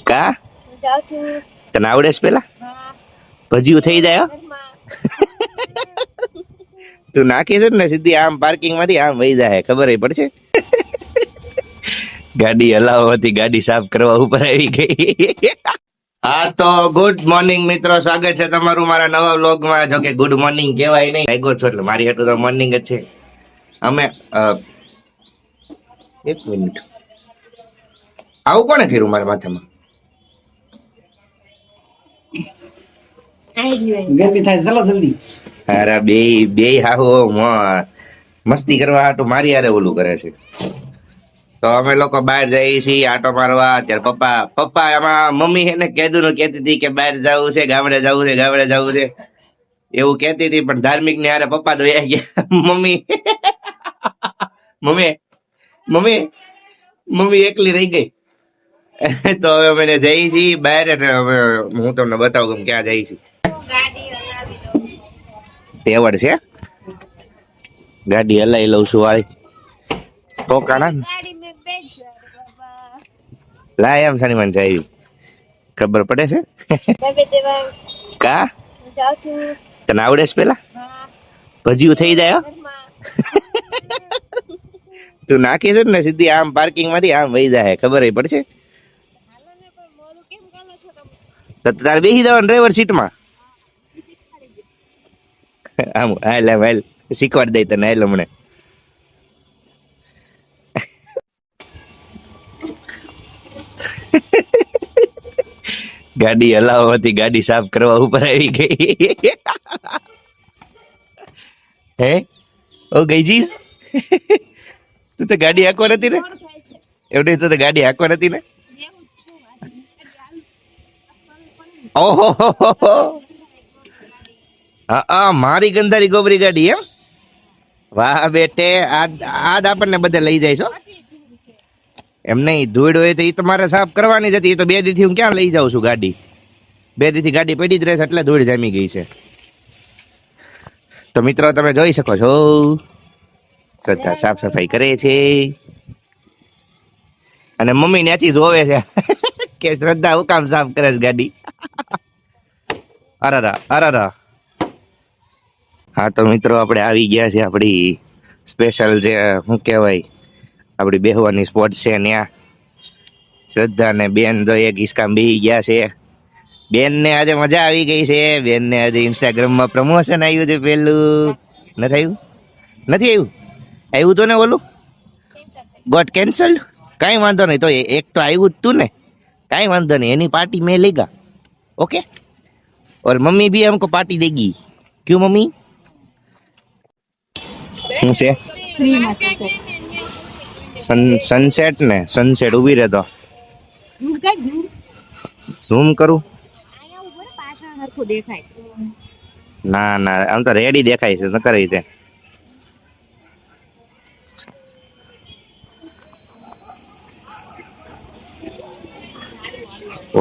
કા તને આવડે છે પેલા ભજીયું થઈ જાય હો. તું નાખી છે ને સીધી આમ પાર્કિંગ માંથી આમ વહી જાય ખબર પડશે. ગાડી હલાવવાથી ગાડી સાફ કરવા ઉપર આવી ગઈ. હા તો ગુડ મોર્નિંગ મિત્રો, સ્વાગત છે તમારું મારા નવા વ્લોગમાં. જો કે ગુડ મોર્નિંગ કહેવાય નહીં, લાગ્યો છો એટલે મારી હાટું તો મોર્નિંગ જ છે. અમે એક મિનિટ, આવું કોને કર્યું મારા માથામાં? ગરમી થાય ચાલો જલ્દી. અરે બે બે હાહુ મસ્તી કરવા હાટું મારી હારે ઓલું કરે છે. તો અમે લોકો બહાર જઈએ છીએ આટો મારવા. અત્યારે પપ્પા એમાં મમ્મી એને કહેતું કહેતી હતી કે બહાર જવું છે, ગામડે જવું છે, ગામડે જવું છે એવું કહેતી હતી. પણ ધાર્મિક ને હારે પપ્પા તો ગયા ગયા. મમ્મી મમ્મી મમ્મી મમ્મી એકલી રહી ગઈ. તો હવે અમે જઈએ છીએ બહાર અને હું તમને બતાવું કે ક્યાં જઈએ છીએ. તેવડ છે, ગાડી હલાવી લઉં છું. વાળી ટોકાણા લાય એમ સાની મને જાય ખબર પડે છે. કા તને આવડે છે પેલા ભજીયું થઈ જાય હો. તું નાખી છે ને સીધી આમ પાર્કિંગ માંથી આમ વહી જાય ખબર પડશે. તારે બેસી જવાનું ડ્રાઈવર સીટમાં. આમ હાલ હાલ શીખવાડ દઈ તને. હાલ હમણે ગાડી હલાવવાથી ગાડી સાફ કરવા ઉપર આવી ગઈ. હે ઓ ગઈ જીસ, તું તો ગાડી હાંકવા નથી ને? એવડે તું તો ગાડી હાંકવા નથી ને? ઓહો હા મારી ગંધારી ગોબરી ગાડી એમ? વાહ બેટે, આજ આપણને બધા લઈ જાય છો. એમ નહીં, ધૂળ હોય તો એ તો મારે સાફ કરવાની જ હતી. એ તો 2 દીથી હું ક્યાં લઈ જાઉં છું ગાડી. 2 દીથી ગાડી પડી જ રહેશે એટલે ધૂળ જામી ગઈ છે. તો મિત્રો તમે જોઈ શકો છો શ્રદ્ધા સાફ સફાઈ કરે છે અને મમ્મી ત્યાંથી જોવે છે કે શ્રદ્ધા હું કામ સાફ કરે છે ગાડી. અરારા અરારા. હા તો મિત્રો આપણે આવી ગયા છે આપણી સ્પેશિયલ જે શું કહેવાય આપણી બેહવાની સ્પોટ છે ત્યાં. શ્રદ્ધા ને બેન તો એક હિસકામ બેસી ગયા છે. બેન ને આજે મજા આવી ગઈ છે. બેન ને આજે ઇન્સ્ટાગ્રામમાં પ્રમોશન આવ્યું છે. પેલું નથી આવ્યું? નથી આવ્યું? આવ્યું તો ને ઓલું ગોટ કેન્સલ્ડ. કાંઈ વાંધો નહીં, તો એક તો આવ્યું જ તું ને, કાંઈ વાંધો નહીં. એની પાર્ટી મેં લેગા. ओके, और मम्मी भी हमको पार्टी देगी. क्यों मम्मी? શું છે? સનસેટ ને સનસેટ ઉભી રહેતો ઝૂમ કરું. ના ના, આમ તો રેડી દેખાય છે નકર રીતે.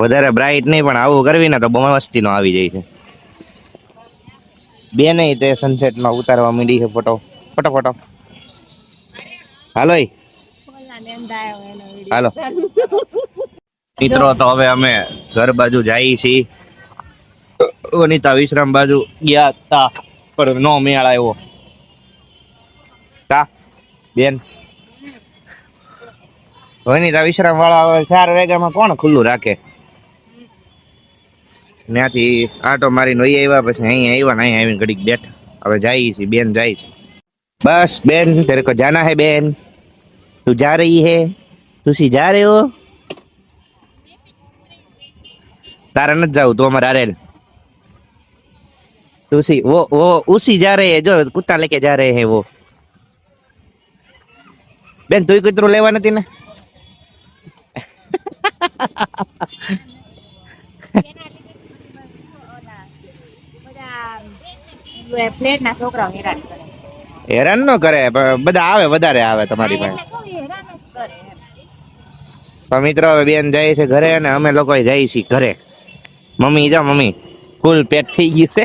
વધારે બ્રાઇટ નહીં પણ આવું કરવી ને તો બહુ મસ્તી નો આવી જાય છે. બે નહીં તે સનસેટ માં ઉતારવા માંડી છે ફોટો. ફોટો હાલો હાલો મિત્રો. તો હવે અમે ઘર બાજુ જઈએ છીએ. વનિતા વિશ્રામ બાજુ ગયા તા પણ નો મેળ આવ્યો. કા બેન, વનિતા વિશ્રામ વાળા 4 વાગ્યામાં કોણ ખુલ્લું રાખે? ત્યાંથી આટો મારીને વહી આવ્યા. પછી અહીંયા આવ્યા ને અહીંયા આવીને ઘડીક બેઠા. હવે જઈએ છીએ, બેન જાય છે. बस बेन, तेरे को जाना है बेन. तू जा रही है? तुसी जा रहे हो? तारा न जाऊ तो हमारा रेल. तुसी वो उसी जा रहे हैं जो कुत्ता लेके जा रहे हैं वो. बेन तू कुतरू लेवा नथी ने? પ્લેટ ના છોકરાઓ હેરાન કરે. હેરાન ન કરે, બધા આવે, વધારે આવે તમારી પાસે. તો મિત્રો હવે બેન જાય છે ઘરે અને અમે લોકો જઈએ છીએ ઘરે. મમ્મી જા, મમ્મી ફૂલ પેટ થઈ ગયું છે.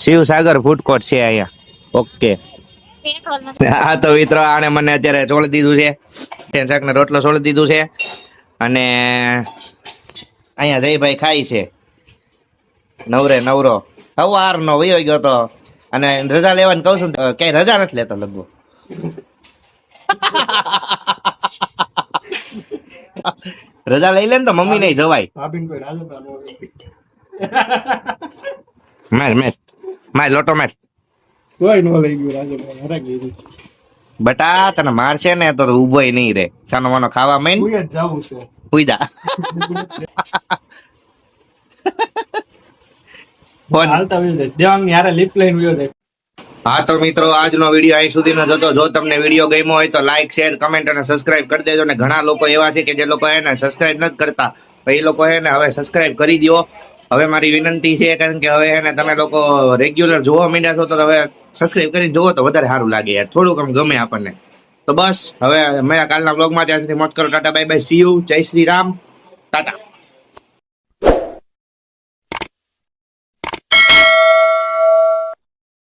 શિવસાગર ફૂડ કોર્ટ છે અહીંયા. ઓકે, પેટ્રોલ નથી. હા તો મિત્રો આને મને અત્યારે છોડી દીધું છે શાક ને રોટલો છોડી દીધું છે અને અહીંયા જયભાઈ ખાય છે નવરે નવરો સવાર નો વયો ગયો તો અને રજા લેવાની કહું છું કઈ રજા નથી લેતો લગભગ રજા લઈ લે ને તો મમ્મી નહીં જવાય મેર મેર માર લોટો મેર બટા તને મારશે ને તો ઉભોય નહીં રે સાનો માનો ખાવા માંડ હુઈ જા ફોન હા તો મિત્રો આજનો વિડીયો અહીં સુધીનો જ હતો. જો તમને વિડીયો ગમ્યો હોય તો લાઈક શેર કમેન્ટ અને સબસ્ક્રાઇબ કરી દેજો. ને ઘણા લોકો એવા છે કે જે લોકો એને સબસ્ક્રાઇબ નથી કરતા, તો એ લોકો એને હવે સબસ્ક્રાઇબ કરી દો. હવે મારી વિનંતી છે, કારણ કે હવે એને તમે લોકો રેગ્યુલર જોવા માંડ્યા છો તો હવે સબસ્ક્રાઇબ કરીને જોવો તો વધારે સારું લાગે યાર, થોડુંક આમ ગમે આપણને. તો બસ હવે મેં કાલના બ્લોગમાં ત્યાં સુધી મોજ કરો. Tata bye bye, C you, જય શ્રી રામ, ટાટા.